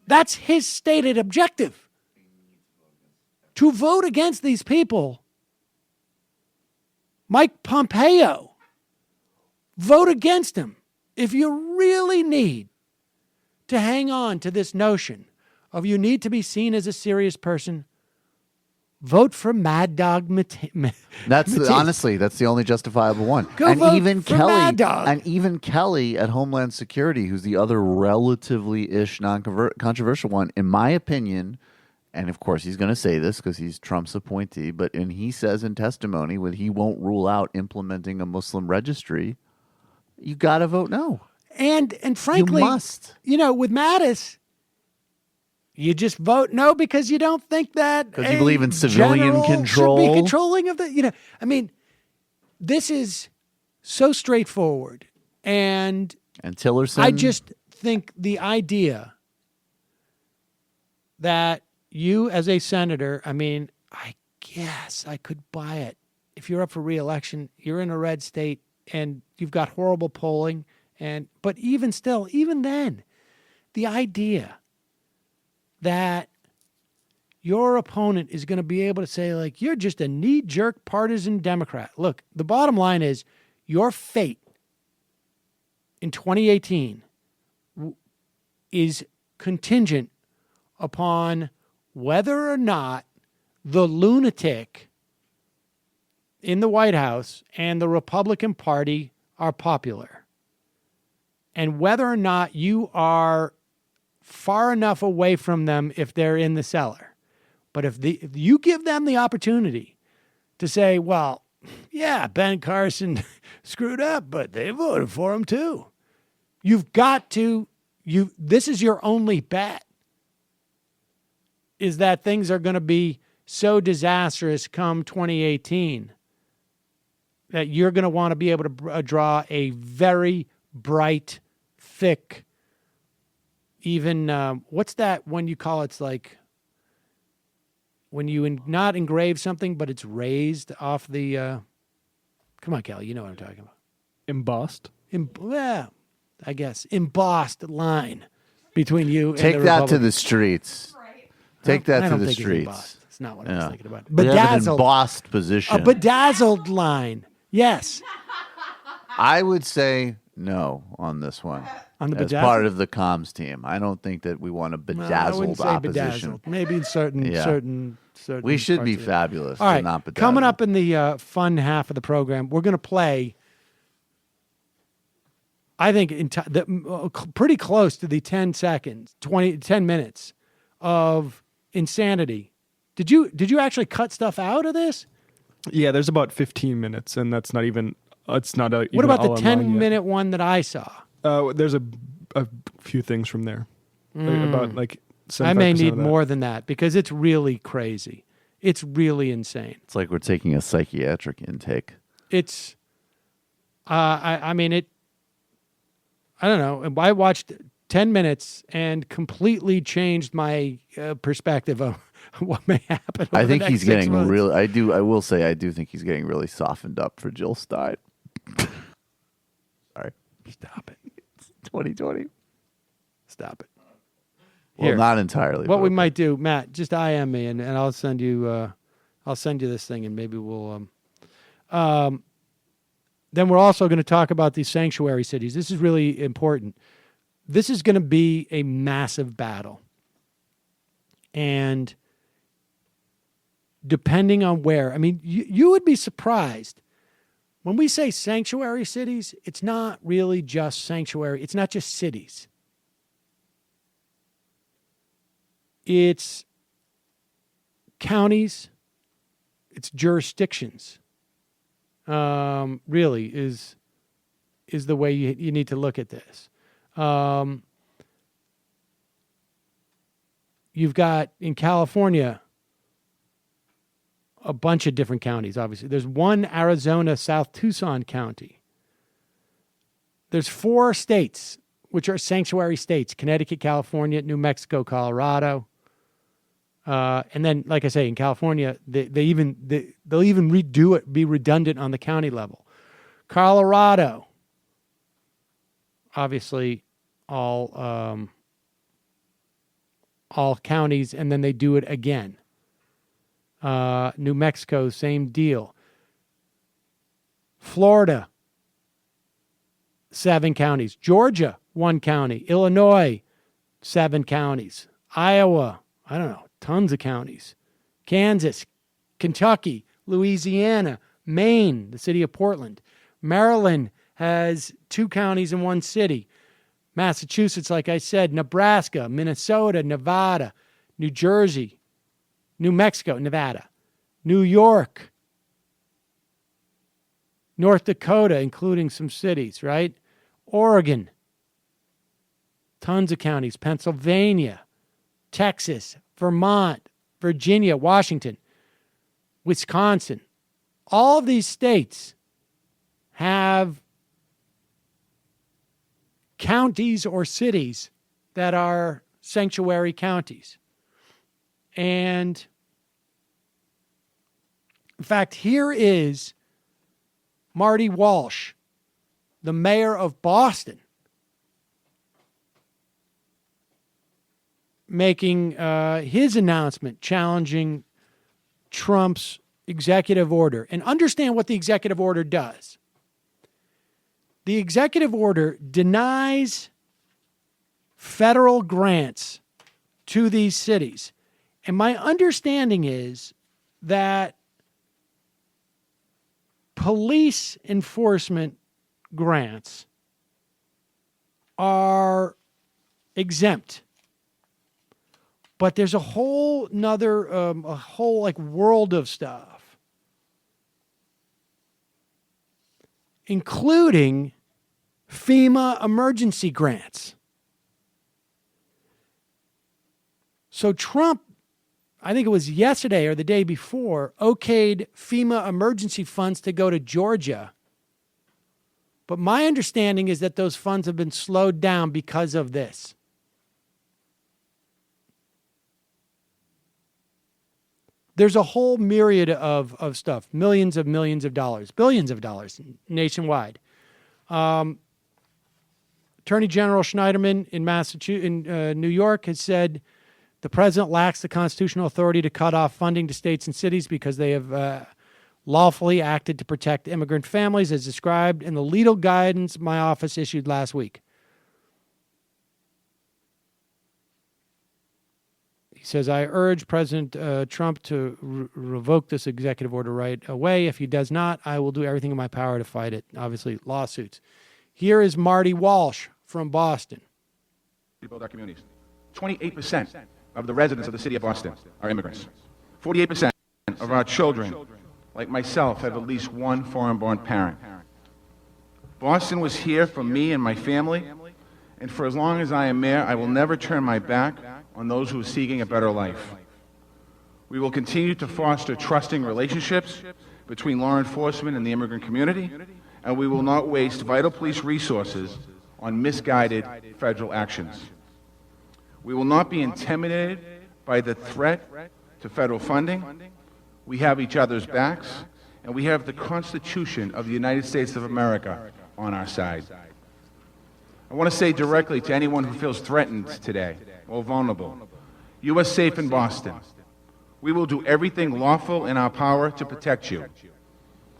That's his stated objective. To vote against these people, Mike Pompeo, vote against him. If you really need to hang on to this notion of you need to be seen as a serious person, vote for Mad Dog Honestly, that's the only justifiable one. Go and vote even for Kelly, Mad Dog. and even Kelly at Homeland Security, who's the other relatively-ish non-controversial one, in my opinion. And of course, he's going to say this because he's Trump's appointee. But he says in testimony when he won't rule out implementing a Muslim registry, you got to vote no. And frankly, You must. With Mattis, you just vote no because you don't think that 'Cause you believe in civilian general control. should be controlling of the. This is so straightforward, and Tillerson, I just think the idea that you as a senator, I guess I could buy it. If you're up for re-election, you're in a red state and you've got horrible polling. But even still, even then, the idea that your opponent is going to be able to say, you're just a knee-jerk partisan Democrat. Look, the bottom line is your fate in 2018 is contingent upon whether or not the lunatic in the White House and the Republican Party are popular. And whether or not you are far enough away from them if they're in the cellar. But if you give them the opportunity to say, well, yeah, Ben Carson screwed up, but they voted for him too. You've got to this is your only bet, is that things are going to be so disastrous come 2018 that you're going to want to be able to draw a very bright, thick, even, what's that when you call it's like, when you not engrave something, but it's raised off the, come on, Kelly, you know what I'm talking about. Embossed? Yeah, I guess. Embossed line between you and Take the that to Republicans. the streets. Take that I to don't the think it's streets. embossed. It's not what I was thinking about. We have an Bedazzled. embossed position. A bedazzled line. Yes. I would say no on this one. On the as bedazzled? part of the comms team, I don't think that we want a I bedazzled wouldn't say opposition. bedazzled. Maybe in certain. We should parts be of it. fabulous, All right. but not bedazzled. Coming up in the fun half of the program, we're going to play. I think pretty close to the 10 minutes of insanity. Did you actually cut stuff out of this? Yeah, there's about 15 minutes, and that's not even. It's not a. What about the 10-minute one that I saw? There's a few things from there. About like 75% I may need of that. more than that because it's really crazy. It's really insane. It's like we're taking a psychiatric intake. It's, I mean, it, I don't know. I watched 10 minutes and completely changed my perspective of what may happen. I over the think next he's 6 getting months. really. I will say, I do think he's getting really softened up for Jill Stein. Sorry. Stop it. 2020. Stop it. Well, Here. not entirely. What but we okay. might do, Matt, just IM me and I'll send you this thing and maybe we'll then we're also going to talk about these sanctuary cities. This is really important. This is going to be a massive battle. And depending on where, I mean, you would be surprised. When we say sanctuary cities, it's not really just sanctuary. It's not just cities. It's counties. It's jurisdictions. Really is the way you need to look at this. You've got in California a bunch of different counties, obviously. There's one Arizona, South Tucson County. There's 4 states, which are sanctuary states: Connecticut, California, New Mexico, Colorado. And then, like I say, in California, they'll even redo it, be redundant on the county level. Colorado, obviously, all counties, and then they do it again. New Mexico, same deal. Florida, 7 counties. Georgia, 1 county. Illinois, 7 counties. Iowa, I don't know, tons of counties. Kansas, Kentucky, Louisiana, Maine, the city of Portland. Maryland has 2 counties and 1 city. Massachusetts, like I said, Nebraska, Minnesota, Nevada, New Jersey, New Mexico, Nevada, New York, North Dakota, including some cities, right? Oregon, tons of counties. Pennsylvania, Texas, Vermont, Virginia, Washington, Wisconsin. All of these states have counties or cities that are sanctuary counties. And in fact, here is Marty Walsh, the mayor of Boston, making his announcement challenging Trump's executive order. And understand what the executive order does. The executive order denies federal grants to these cities. And my understanding is that police enforcement grants are exempt. But there's a whole nother, like world of stuff, including FEMA emergency grants. So Trump, I think it was yesterday or the day before, okayed FEMA emergency funds to go to Georgia. But my understanding is that those funds have been slowed down because of this. There's a whole myriad of stuff, millions of dollars, billions of dollars nationwide. Attorney General Schneiderman in New York has said the president lacks the constitutional authority to cut off funding to states and cities because they have lawfully acted to protect immigrant families, as described in the legal guidance my office issued last week. He says, I urge President Trump to revoke this executive order right away. If he does not, I will do everything in my power to fight it. Obviously, lawsuits. Here is Marty Walsh from Boston. To build our communities. 28% of the residents of the city of Boston are immigrants. 48% of our children, like myself, have at least one foreign-born parent. Boston was here for me and my family, and for as long as I am mayor, I will never turn my back on those who are seeking a better life. We will continue to foster trusting relationships between law enforcement and the immigrant community, and we will not waste vital police resources on misguided federal actions. We will not be intimidated by the threat to federal funding. We have each other's backs, and we have the Constitution of the United States of America on our side. I want to say directly to anyone who feels threatened today or vulnerable, you are safe in Boston. We will do everything lawful in our power to protect you.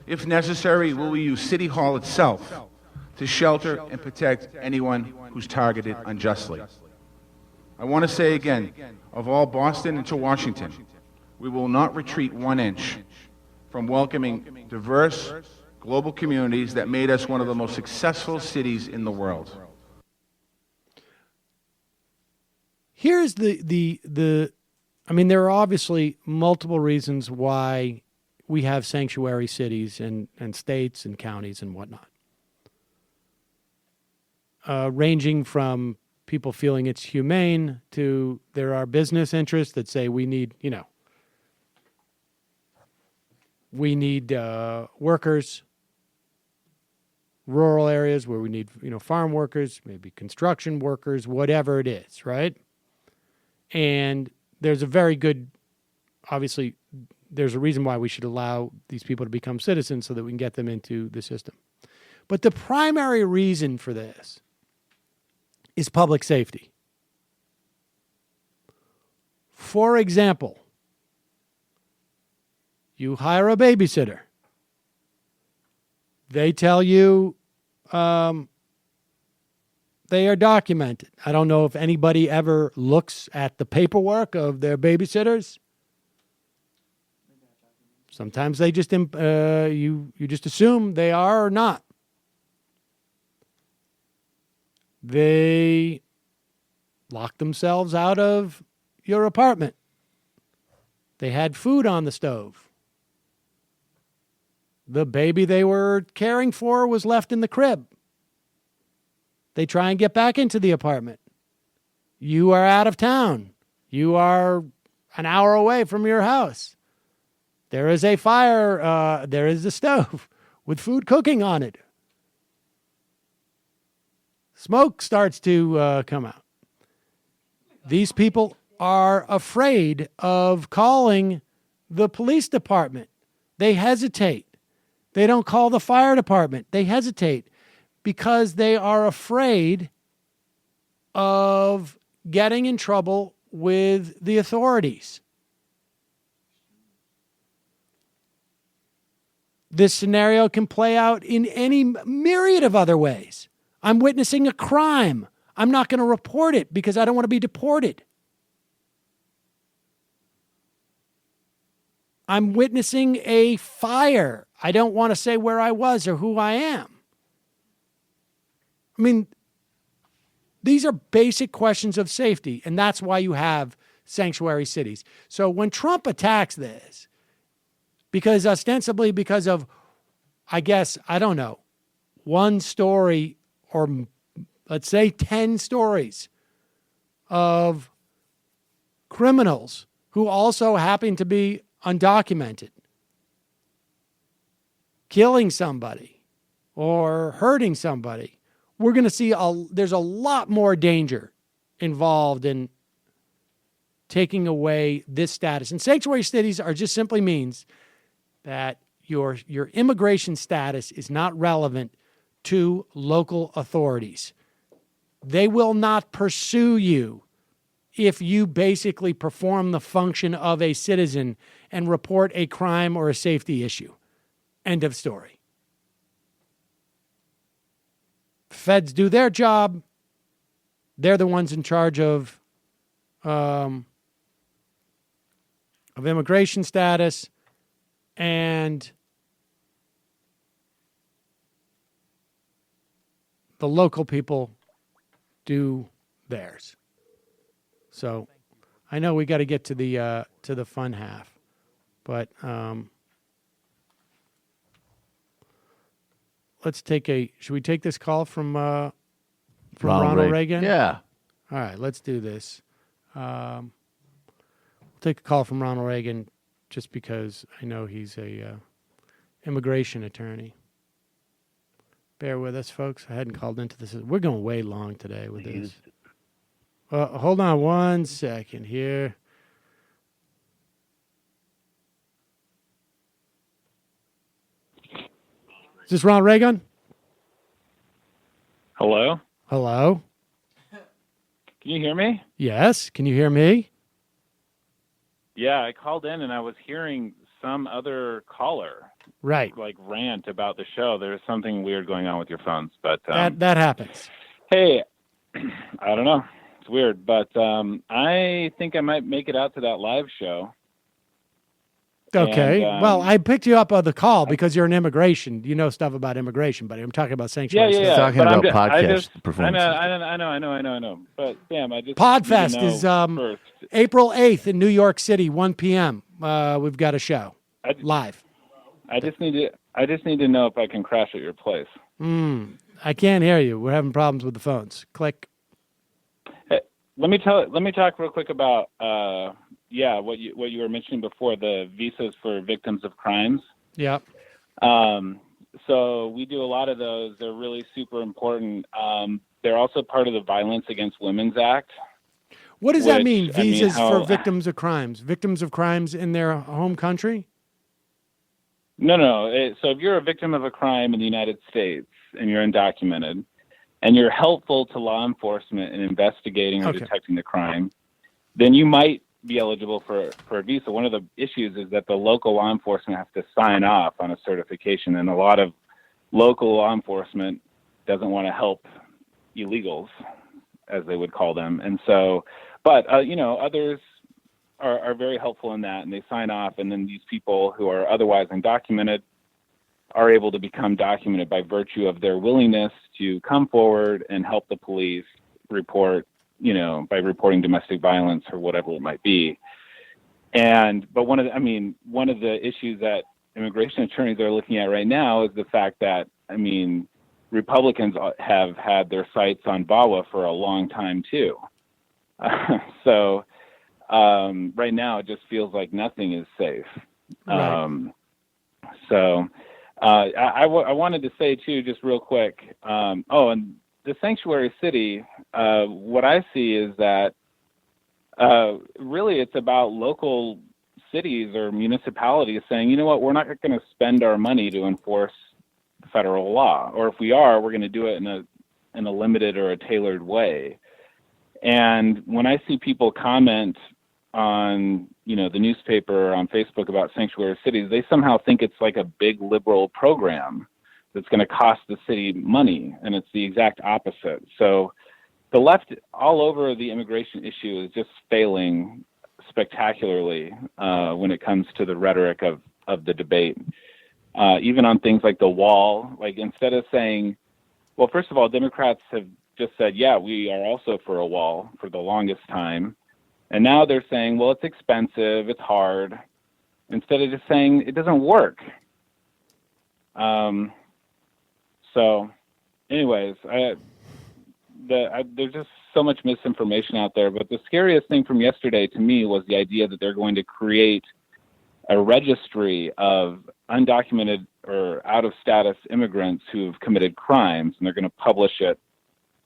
If necessary, we will use City Hall itself to shelter and protect anyone who's targeted unjustly. I want to say again, of all Boston into Washington, we will not retreat 1 inch from welcoming diverse global communities that made us one of the most successful cities in the world. Here's there are obviously multiple reasons why we have sanctuary cities and states and counties and whatnot. Ranging from people feeling it's humane to there are business interests that say we need workers, rural areas where we need, farm workers, maybe construction workers, whatever it is, right? And there's a very good, obviously, there's a reason why we should allow these people to become citizens so that we can get them into the system. But the primary reason for this is public safety. For example, you hire a babysitter. They tell you they are documented. I don't know if anybody ever looks at the paperwork of their babysitters. Sometimes they just you just assume they are or not. They lock themselves out of your apartment. They had food on the stove. The baby they were caring for was left in the crib. They try and get back into the apartment. You are out of town. You are an hour away from your house. There is a fire. There is a stove with food cooking on it. Smoke starts to come out. These people are afraid of calling the police department. They hesitate. They don't call the fire department. They hesitate because they are afraid of getting in trouble with the authorities. This scenario can play out in any myriad of other ways. I'm witnessing a crime. I'm not going to report it because I don't want to be deported. I'm witnessing a fire. I don't want to say where I was or who I am. I mean, these are basic questions of safety, and that's why you have sanctuary cities. So when Trump attacks this, ostensibly because of, I guess, I don't know, one story or let's say 10 stories of criminals who also happen to be undocumented, killing somebody or hurting somebody, we're going to see there's a lot more danger involved in taking away this status. And sanctuary cities are just simply means that your immigration status is not relevant to local authorities. They will not pursue you if you basically perform the function of a citizen and report a crime or a safety issue. End of story. Feds do their job. They're the ones in charge of immigration status, and the local people do theirs. So I know we got to get to the fun half, but should we take this call from Ronald Reagan? Yeah. All right, let's do this. We'll take a call from Ronald Reagan just because I know he's a immigration attorney. Bear with us, folks. I hadn't called into this. We're going way long today with this. Hold on one second here. Is this Ronald Reagan? Hello? Hello? Can you hear me? Yes. Can you hear me? Yeah, I called in and I was hearing some other caller Right. like rant about the show. There's something weird going on with your phones, but that happens. hey, I don't know. It's weird, but I think I might make it out to that live show. Okay. And, well, I picked you up on the call because you're an immigration. You know stuff about immigration, but I'm talking about sanctuary. Yeah. Talking But about podcast performances. I know. But Sam, I just Podfest need to know is first. April 8th in New York City, 1 p.m. We've got a show live. I just need to know if I can crash at your place. I can't hear you. We're having problems with the phones. Click. Hey, let me talk real quick about what you were mentioning before, the visas for victims of crimes. Yep. So we do a lot of those. They're really super important. They're also part of the Violence Against Women's Act. What does that mean? Which, I mean, Visas for how- victims of crimes? Victims of crimes in their home country? No. So if you're a victim of a crime in the United States and you're undocumented and you're helpful to law enforcement in investigating or detecting the crime, then you might be eligible for a visa. One of the issues is that the local law enforcement has to sign off on a certification, and a lot of local law enforcement doesn't want to help illegals, as they would call them. And so, but others are very helpful in that, and they sign off, and then these people who are otherwise undocumented are able to become documented by virtue of their willingness to come forward and help the police report, by reporting domestic violence or whatever it might be. But one of the issues that immigration attorneys are looking at right now is the fact that, Republicans have had their sights on VAWA for a long time too. So right now it just feels like nothing is safe. Right. I wanted to say too, just real quick. And the sanctuary city, what I see is that really it's about local cities or municipalities saying, you know what, we're not going to spend our money to enforce federal law, or if we are, we're going to do it in a limited or a tailored way. And when I see people comment on, the newspaper or on Facebook about sanctuary cities, they somehow think it's like a big liberal program that's going to cost the city money, and it's the exact opposite. So the left all over the immigration issue is just failing spectacularly when it comes to the rhetoric of the debate. Even on things like the wall, like instead of saying, well, first of all, Democrats have just said, yeah, we are also for a wall for the longest time. And now they're saying, well, it's expensive, it's hard, instead of just saying it doesn't work. So anyways, there's just so much misinformation out there. But the scariest thing from yesterday to me was the idea that they're going to create a registry of undocumented or out-of-status immigrants who've committed crimes, and they're going to publish it,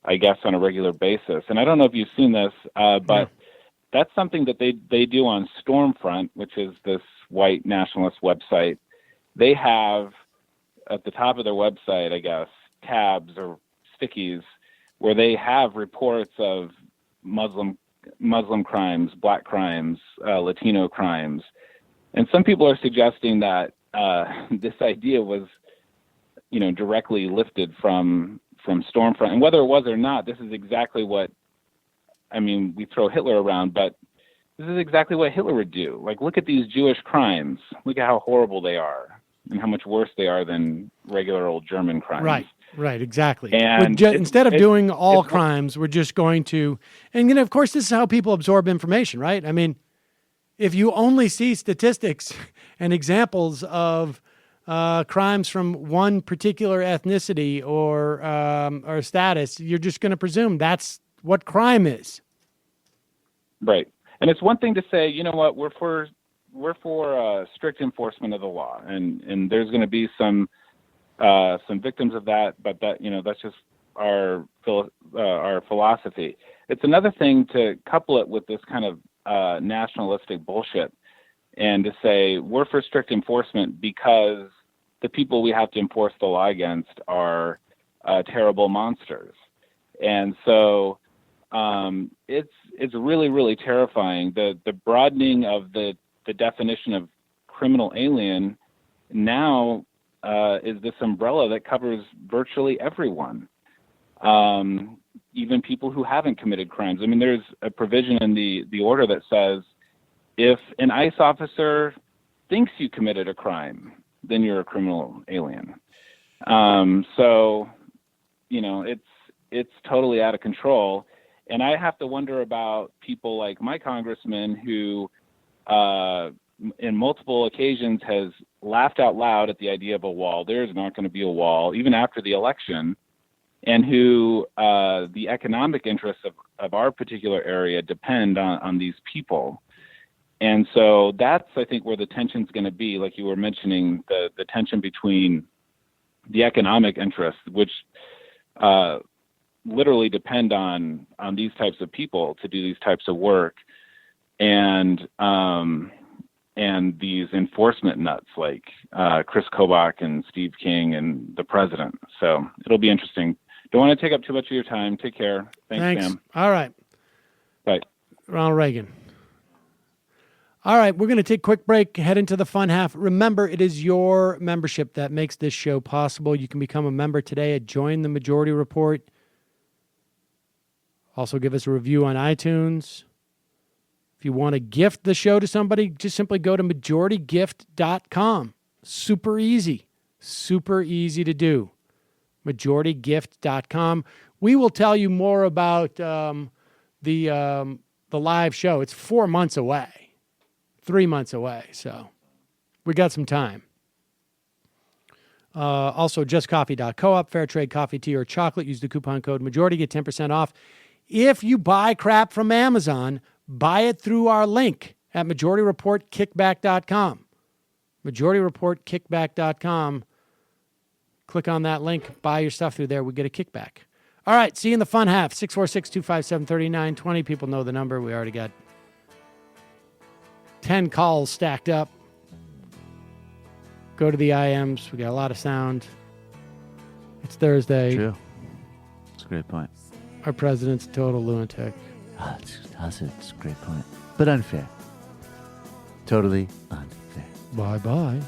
I guess, on a regular basis. And I don't know if you've seen this, but that's something that they do on Stormfront, which is this white nationalist website. They have, at the top of their website, I guess, tabs or stickies where they have reports of Muslim crimes, black crimes, Latino crimes. And some people are suggesting that this idea was, directly lifted from Stormfront. And whether it was or not, this is exactly what, we throw Hitler around, but this is exactly what Hitler would do. Like, look at these Jewish crimes. Look at how horrible they are and how much worse they are than regular old German crimes. Right, exactly. And instead of doing all crimes, we're just going to, and of course, this is how people absorb information, right? If you only see statistics and examples of crimes from one particular ethnicity or status, you're just going to presume that's what crime is. Right. And it's one thing to say, you know what, we're for strict enforcement of the law, and there's going to be some victims of that, but that's just our philosophy. It's another thing to couple it with this kind of nationalistic bullshit and to say we're for strict enforcement because the people we have to enforce the law against are terrible monsters. And so it's really, really terrifying. The broadening of the definition of criminal alien now is this umbrella that covers virtually everyone, even people who haven't committed crimes. There's a provision in the order that says if an ICE officer thinks you committed a crime, then you're a criminal alien. So, it's totally out of control. And I have to wonder about people like my congressman who, in multiple occasions, has laughed out loud at the idea of a wall. There's not going to be a wall, even after the election, and who the economic interests of our particular area depend on these people. And so that's, I think, where the tension's going to be, like you were mentioning, the tension between the economic interests, which literally depend on these types of people to do these types of work, and these enforcement nuts like Chris Kobach and Steve King and the president. So it'll be interesting. Don't want to take up too much of your time. Take care. Thanks. Sam. All right. Bye. Ronald Reagan. All right, we're going to take a quick break, head into the fun half. Remember, it is your membership that makes this show possible. You can become a member today at Join the Majority Report. Also, give us a review on iTunes. If you want to gift the show to somebody, just simply go to majoritygift.com. Super easy to do. majoritygift.com. We will tell you more about the live show. It's 4 months away. 3 months away, so we got some time. Also, justcoffee.coop, fair trade coffee, tea, or chocolate. Use the coupon code majority, get 10% off. If you buy crap from Amazon, buy it through our link at majorityreportkickback.com. majorityreportkickback.com. Click on that link, buy your stuff through there. We get a kickback. All right, see you in the fun half. 646-257-3920. People know the number. We already got 10 calls stacked up. Go to the IMs. We got a lot of sound. It's Thursday. True. That's a great point. Our president's a total lunatic. It's a great point. But unfair. Totally unfair. Bye-bye.